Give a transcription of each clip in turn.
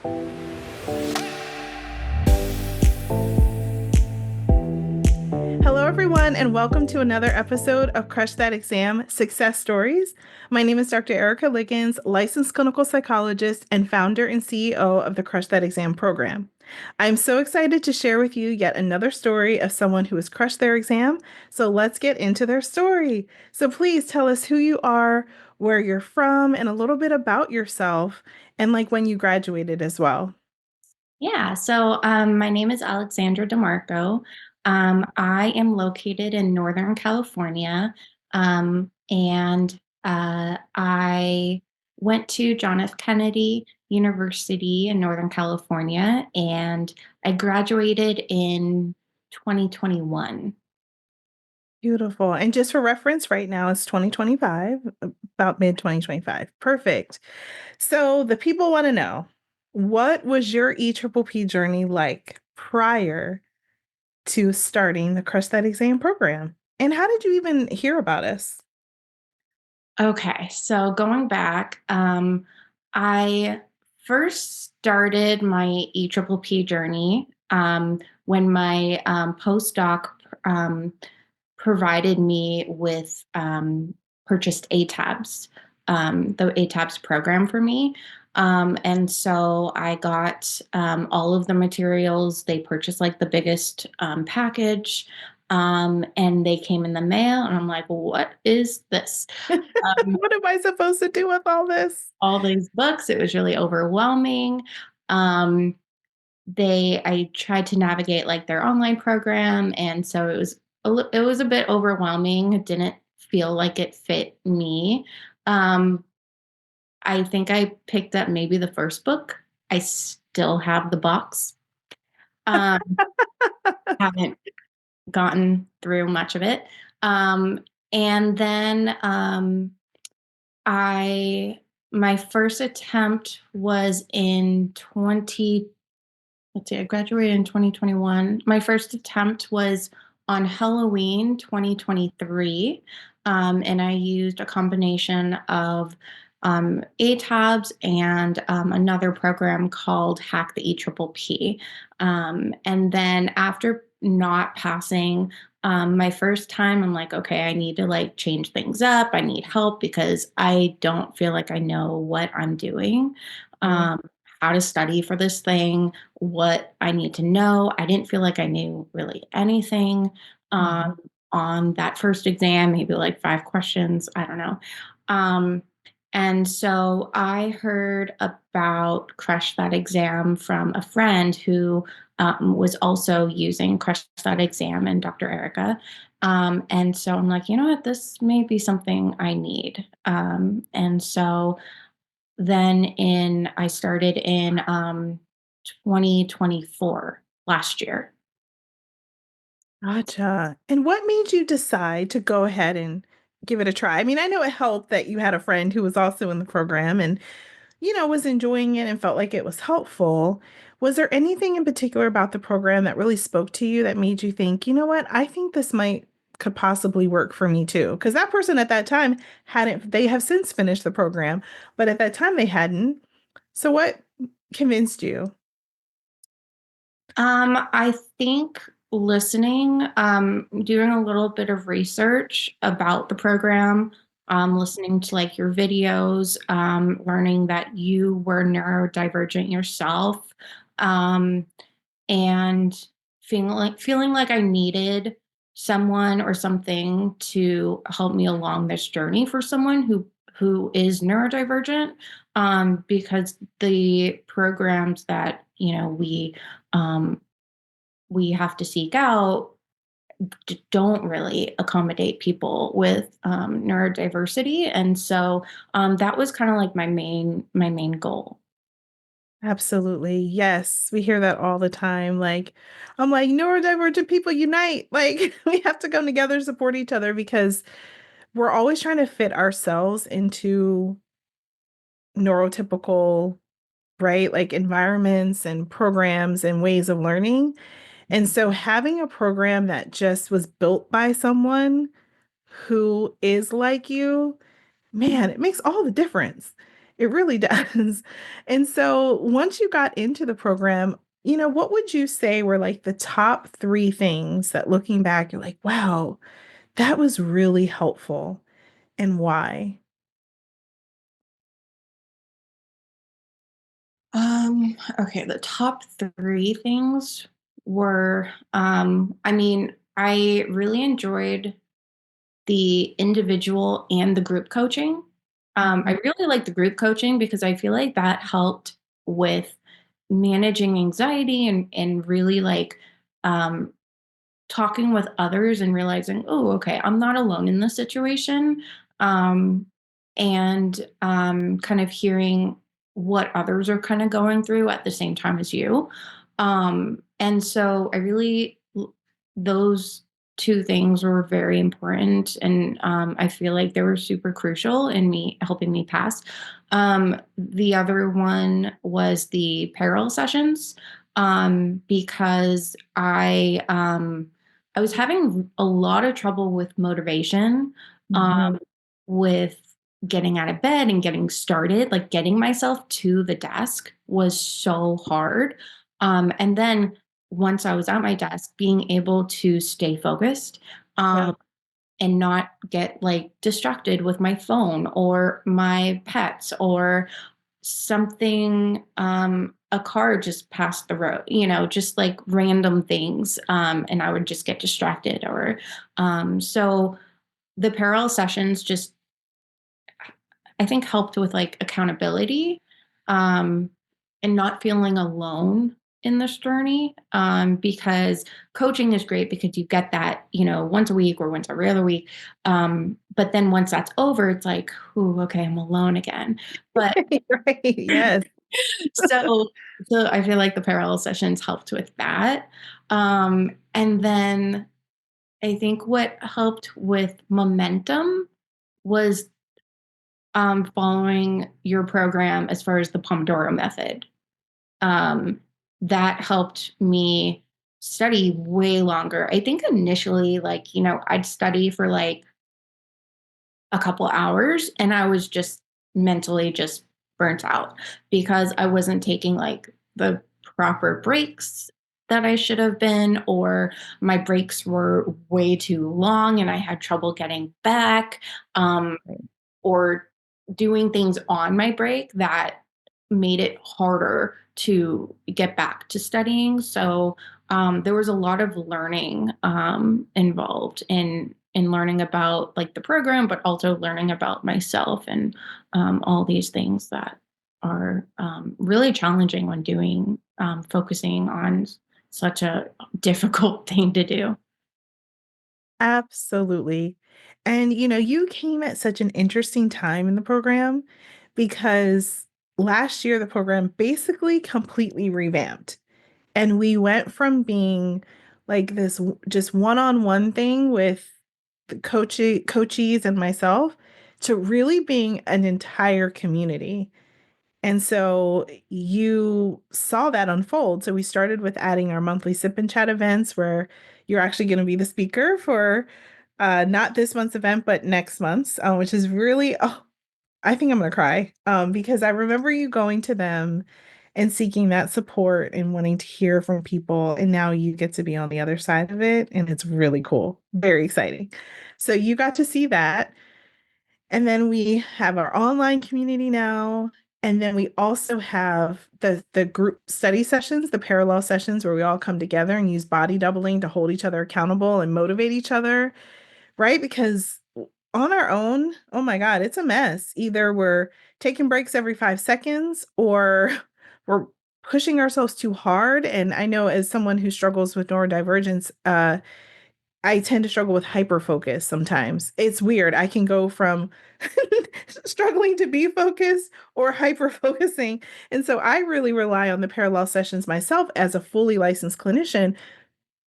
Hello, everyone, and welcome to another episode of Crush That Exam Success Stories. My name is Dr. Erica Liggins, licensed clinical psychologist and founder and CEO of the Crush That Exam program. I'm so excited to share with you yet another story of someone who has crushed their exam. So let's get into their story. So please tell us who you are, where you're from, and a little bit about yourself, and like when you graduated as well. My name is Alexandra DeMarco. I am located in Northern California, and I went to John F. Kennedy University in Northern California, and I graduated in 2021. Beautiful. And just for reference, right now it's 2025, about mid 2025. Perfect. So the people want to know, what was your EPPP journey like prior to starting the Crush That Exam program? And how did you even hear about us? Okay, so going back, I first started my EPPP journey when my postdoc um, provided me with purchased ATABS, the ATABS program for me. And so I got all of the materials. They purchased like the biggest package, and they came in the mail. And I'm like, what is this? Um, What am I supposed to do with all this? all these books. It was really overwhelming. Um, I tried to navigate like their online program, and so it was a bit overwhelming. It didn't feel like it fit me. Um, I think I picked up maybe the first book. I still have the box. Um, haven't gotten through much of it. Um, and then I my first attempt was in 20 let's see, I graduated in 2021. My first attempt was on Halloween 2023. And I used a combination of ATABS and another program called Hack the EPPP. And then after not passing my first time, I'm like, okay, I need to like change things up. I need help because I don't feel like I know what I'm doing. Mm, Um, how to study for this thing, what I need to know. I didn't feel like I knew really anything mhm. on that first exam, maybe like 5 questions. I don't know. Um, and so I heard about Crush That Exam from a friend who was also using Crush That Exam and Dr. Erica. And so I'm like, you know what, this may be something I need. And so then in I started in 2024 last year. Gotcha. And what made you decide to go ahead and give it a try? I mean, I know it helped that you had a friend who was also in the program and was enjoying it and felt like it was helpful. Was there anything in particular about the program that really spoke to you that made you think, you know what, I think this might could possibly work for me too? Because that person at that time hadn't, they have since finished the program, but at that time they hadn't. So what convinced you? I think listening, doing a little bit of research about the program, listening to like your videos, learning that you were neurodivergent yourself, um, and feeling like I needed someone or something to help me along this journey for someone who is neurodivergent, because the programs that um, we have to seek out don't really accommodate people with neurodiversity, and so that was kind of like my main goal. Absolutely. Yes. We hear that all the time. Like, I'm like, neurodivergent people unite. Like, we have to come together, support each other because we're always trying to fit ourselves into neurotypical, right? Like environments and programs and ways of learning. And so having a program that just was built by someone who is like you, man, it makes all the difference. It really does. And so once you got into the program, what would you say were like the top three things that looking back, you're like, wow, that was really helpful and why? Okay, the top three things were, I mean, I really enjoyed the individual and the group coaching. I Mhm. really like the group coaching because I feel like that helped with managing anxiety and really like um, talking with others and realizing, oh, okay, I'm not alone in this situation. Um, and kind of hearing what others are kind of going through at the same time as you. And so those two things were very important. And I feel like they were super crucial in me helping me pass. The other one was the parallel sessions because I was having a lot of trouble with motivation, Mhm. um, with getting out of bed and getting started, like getting myself to the desk was so hard. And then once I was at my desk, being able to stay focused, Yep. um, and not get like distracted with my phone or my pets or something, a car just passed the road, just like random things, and I would just get distracted. Or so the parallel sessions just, I think, helped with like accountability, um, and not feeling alone in this journey, because coaching is great because you get that, once a week or once every other week, but then once that's over, it's like, ooh, okay, I'm alone again. But Right. Yes. so so I feel like the parallel sessions helped with that. And then I think what helped with momentum was following your program as far as the Pomodoro method. Um, that helped me study way longer. I think initially, like, I'd study for like a couple hours and I was just mentally just burnt out because I wasn't taking like the proper breaks that I should have been, or my breaks were way too long and I had trouble getting back. Um, or doing things on my break that made it harder to get back to studying. So there was a lot of learning involved in learning about like the program, but also learning about myself and all these things that are really challenging when doing focusing on such a difficult thing to do. Absolutely. And you came at such an interesting time in the program because last year the program basically completely revamped. And we went from being like this just one-on-one thing with the coachees and myself to really being an entire community. And so you saw that unfold. So we started with adding our monthly sip and chat events where you're actually going to be the speaker for not this month's event, but next month's, which is really, oh, I think I'm going to cry because I remember you going to them and seeking that support and wanting to hear from people. And now you get to be on the other side of it. And it's really cool, very exciting. So you got to see that. And then we have our online community now. And then we also have the group study sessions, the parallel sessions where we all come together and use body doubling to hold each other accountable and motivate each other, right? Because on our own, oh my God, it's a mess. Either we're taking breaks every 5 seconds or we're pushing ourselves too hard. And I know as someone who struggles with neurodivergence, I tend to struggle with hyperfocus sometimes. It's weird. I can go from struggling to be focused or hyper focusing. And so I really rely on the parallel sessions myself as a fully licensed clinician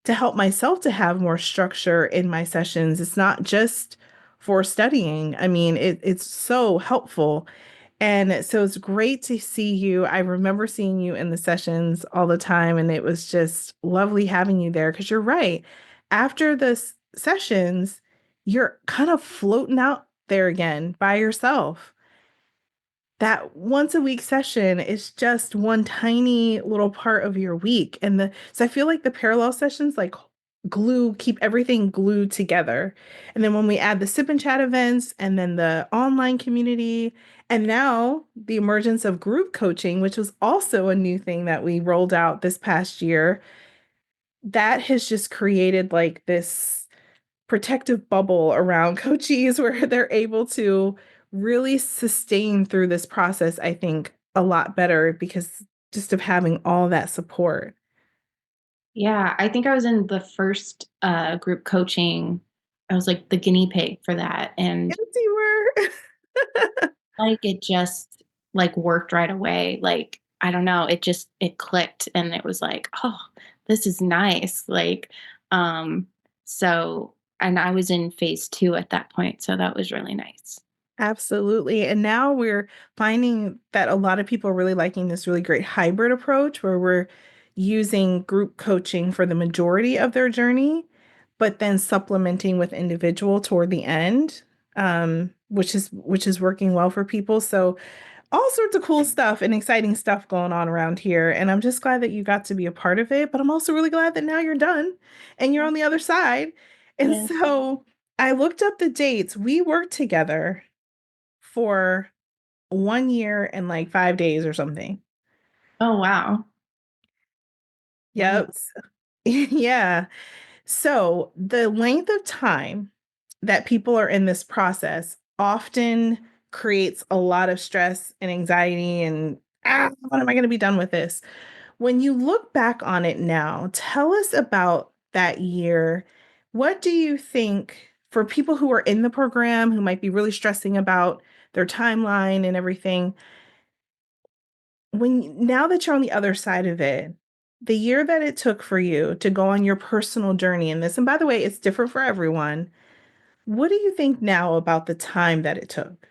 to help myself to have more structure in my sessions. It's not just for studying. I mean, it's so helpful. And so it's great to see you. I remember seeing you in the sessions all the time, and it was just lovely having you there because you're right. After the sessions, you're kind of floating out there again by yourself. that once a week session is just one tiny little part of your week. So I feel like the parallel sessions like keep everything glued together. And then when we add the sip and chat events and then the online community, and now the emergence of group coaching, which was also a new thing that we rolled out this past year, that has just created like this protective bubble around coachees where they're able to really sustain through this process, I think, a lot better because just of having all that support. Yeah, I think I was in the first group coaching. I was like the guinea pig for that. Yes, And you were. like it just like worked right away. Like, I don't know, it clicked and it was like, oh, this is nice. Um, so and I was in phase two at that point, so that was really nice. Absolutely. And now we're finding that a lot of people are really liking this really great hybrid approach where we're using group coaching for the majority of their journey, but then supplementing with individual toward the end, which is working well for people. So all sorts of cool stuff and exciting stuff going on around here. And I'm just glad that you got to be a part of it, but I'm also really glad that now you're done and you're on the other side. And Yeah. so I looked up the dates. We worked together for 1 year and like 5 days or something. Oh wow. Wow. Yep. Yeah. So the length of time that people are in this process often creates a lot of stress and anxiety and when am I going to be done with this? When you look back on it now, tell us about that year. What do you think for people who are in the program who might be really stressing about their timeline and everything? Now that you're on the other side of it, the year that it took for you to go on your personal journey in this, and by the way, it's different for everyone. What do you think now about the time that it took?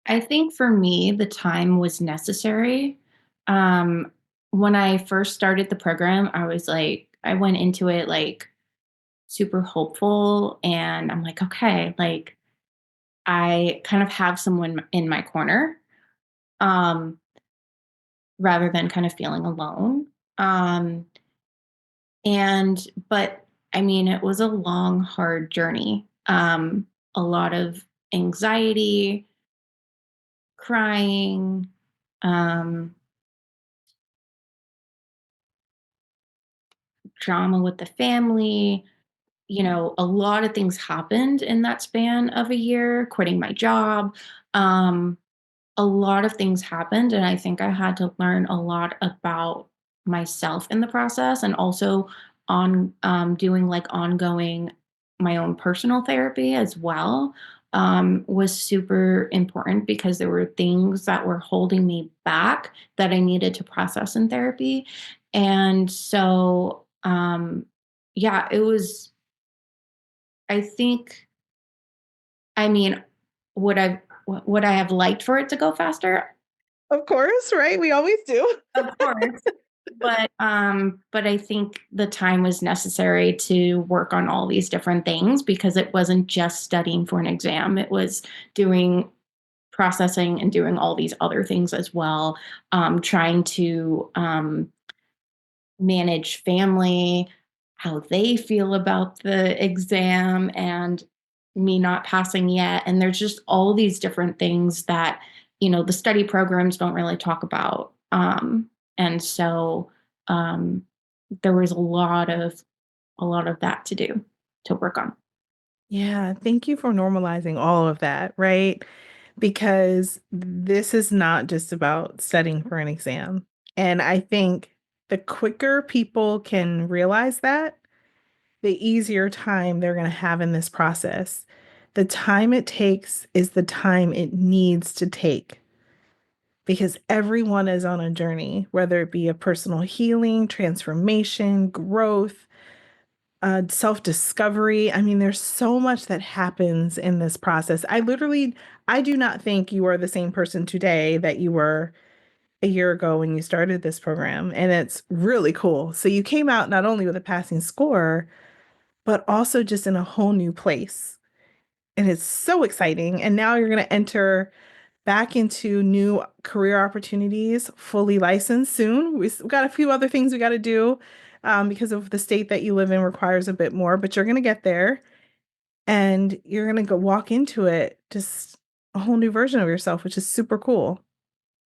I think for me, the time was necessary. Um, when I first started the program, I went into it like super hopeful, and I'm like, okay, like I kind of have someone in my corner, um, rather than kind of feeling alone. Um, but I mean, it was a long, hard journey. A lot of anxiety, crying, um, drama with the family. You know, a lot of things happened in that span of a year, quitting my job. Um, a lot of things happened, and I think I had to learn a lot about myself in the process, and also on doing like ongoing my own personal therapy as well. Was super important because there were things that were holding me back that I needed to process in therapy. And so yeah, it was, I think, I mean, would I have liked for it to go faster? Of course, right? We always do. Of course. But I think the time was necessary to work on all these different things because it wasn't just studying for an exam. It was doing processing and doing all these other things as well. Trying to manage family, how they feel about the exam, and me not passing yet. And there's just all these different things that, the study programs don't really talk about. And so um, there was a lot of that to do, to work on. Yeah, thank you for normalizing all of that, right? Because this is not just about studying for an exam. And I think the quicker people can realize that, the easier time they're going to have in this process. The time it takes is the time it needs to take because everyone is on a journey, whether it be a personal healing, transformation, growth, self-discovery. I mean, there's so much that happens in this process. I do not think you are the same person today that you were a year ago when you started this program. And it's really cool. So you came out not only with a passing score, but also just in a whole new place. and it's so exciting. And now you're going to enter back into new career opportunities, fully licensed soon. We've got a few other things we got to do because of the state that you live in requires a bit more, but you're going to get there and you're going to go walk into it just a whole new version of yourself, which is super cool.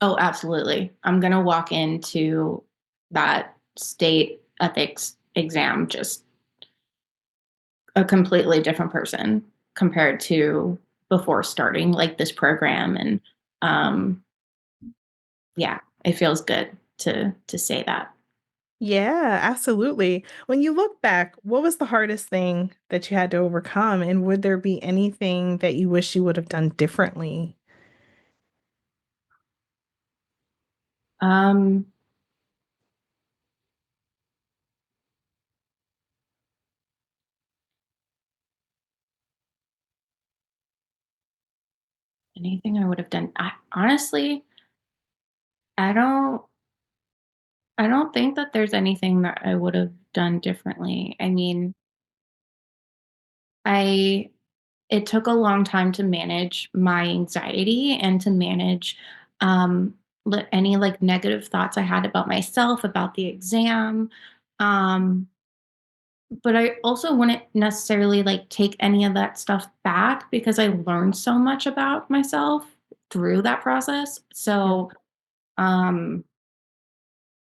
Oh, absolutely. I'm going to walk into that state ethics exam just a completely different person compared to before starting like this program. And um, yeah, it feels good to say that. Yeah, absolutely. When you look back, what was the hardest thing that you had to overcome? And would there be anything that you wish you would have done differently? Um, Anything I would have done. Honestly, I don't I don't think that there's anything that I would have done differently. I mean, I it took a long time to manage my anxiety and to manage um any like negative thoughts I had about myself, about the exam. Um but I also wouldn't necessarily like take any of that stuff back because I learned so much about myself through that process. Yeah. So, um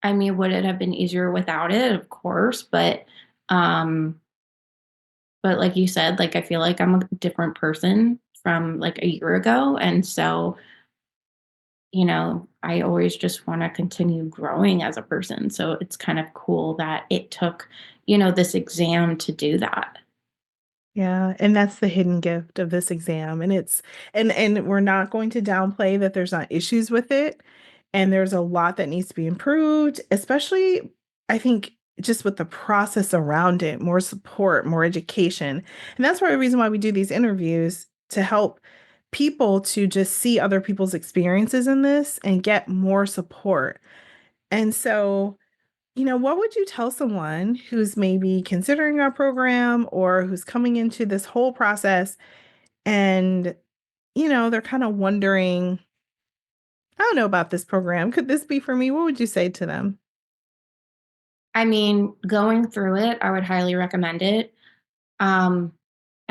I mean, would it have been easier without it? Of course, um but like you said, like I feel like I'm a different person from like a year ago, and so, I always just want to continue growing as a person. So it's kind of cool that it took, this exam to do that. Yeah, and that's the hidden gift of this exam. And we're not going to downplay that there's not issues with it. And there's a lot that needs to be improved, especially I think just with the process around it, more support, more education. And that's why the reason why we do these interviews to help people to just see other people's experiences in this and get more support. And so what would you tell someone who's maybe considering our program or who's coming into this whole process and, they're kind of wondering, I don't know about this program. Could this be for me? What would you say to them? I mean, going through it, I would highly recommend it. Um,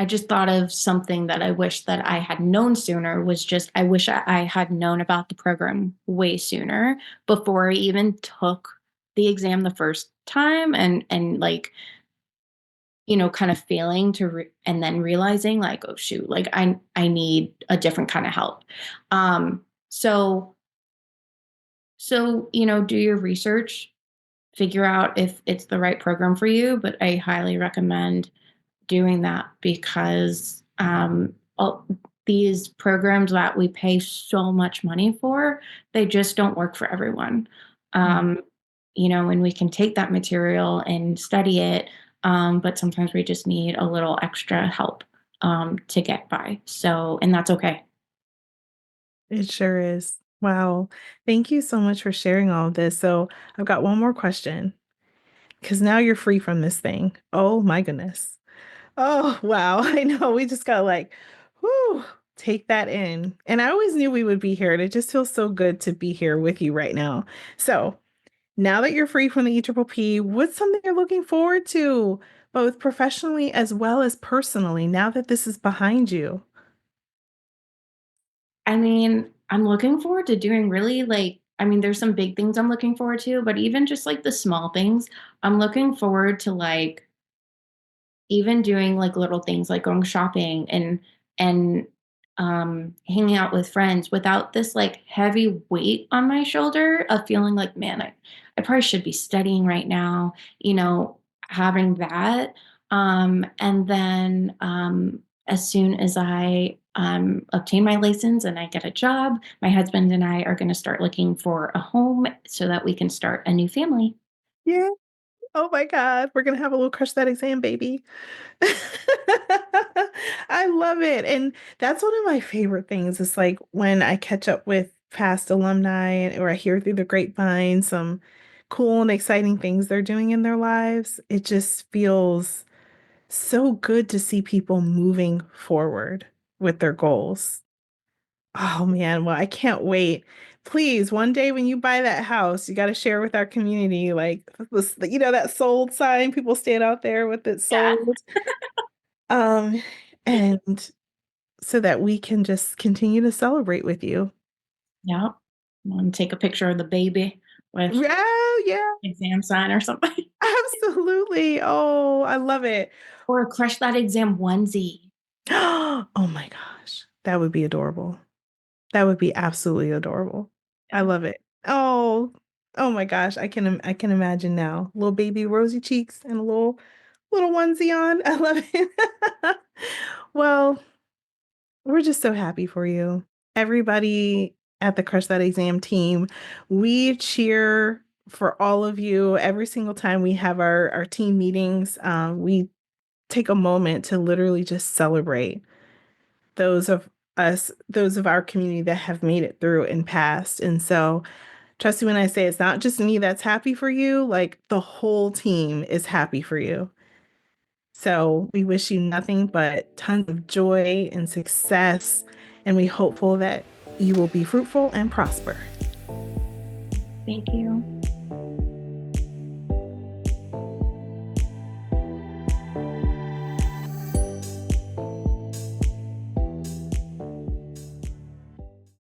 I just thought of something that I wish that I had known sooner was just I wish I had known about the program way sooner before I even took the exam the first time and like, kind of failing and then realizing like, oh shoot, like I need a different kind of help. Um so do your research, figure out if it's the right program for you, but I highly recommend doing that because these programs that we pay so much money for, they just don't work for everyone. Mm. Um, and we can take that material and study it, but sometimes we just need a little extra help to get by. So, and that's okay. It sure is. Wow. Thank you so much for sharing all of this. So I've got one more question because now you're free from this thing. Oh my goodness. Oh, wow. I know. We just got like, whoo, take that in. And I always knew we would be here, and it just feels so good to be here with you right now. So now that you're free from the EPPP, what's something you're looking forward to, both professionally as well as personally, now that this is behind you? I mean, I'm looking forward to doing really like, I mean, there's some big things I'm looking forward to, but even just like the small things, I'm looking forward to like even doing like little things like going shopping and hanging out with friends without this like heavy weight on my shoulder of feeling like, man, I probably should be studying right now, having that. And then as soon as I obtain my license and I get a job, my husband and I are going to start looking for a home so that we can start a new family. Yeah. Oh my God. We're going to have a little crush that exam, baby. I love it. And that's one of my favorite things is like when I catch up with past alumni or I hear through the grapevine some cool and exciting things they're doing in their lives. It just feels so good to see people moving forward with their goals. Oh man, well, I can't wait. Please, one day when you buy that house, you got to share with our community, like this, that sold sign, people stand out there with it Yeah. sold. Um, and so that we can just continue to celebrate with you. Yep. Want to take a picture of the baby with Yeah, yeah, exam sign or something. absolutely. Oh, I love it. Or crush that exam onesie. Oh my gosh, that would be adorable. That would be absolutely adorable. I Yeah. love it. Oh, oh my gosh, I can imagine now. Little baby rosy cheeks and a little onesie on. I love it. Well, we're just so happy for you. Everybody at the Crush That Exam team, we cheer for all of you every single time we have our team meetings. We take a moment to literally just celebrate those of those of our community that have made it through and passed. And so, trust me when I say it's not just me that's happy for you, like the whole team is happy for you. So, we wish you nothing but tons of joy and success, and we hopeful that you will be fruitful and prosper. Thank you.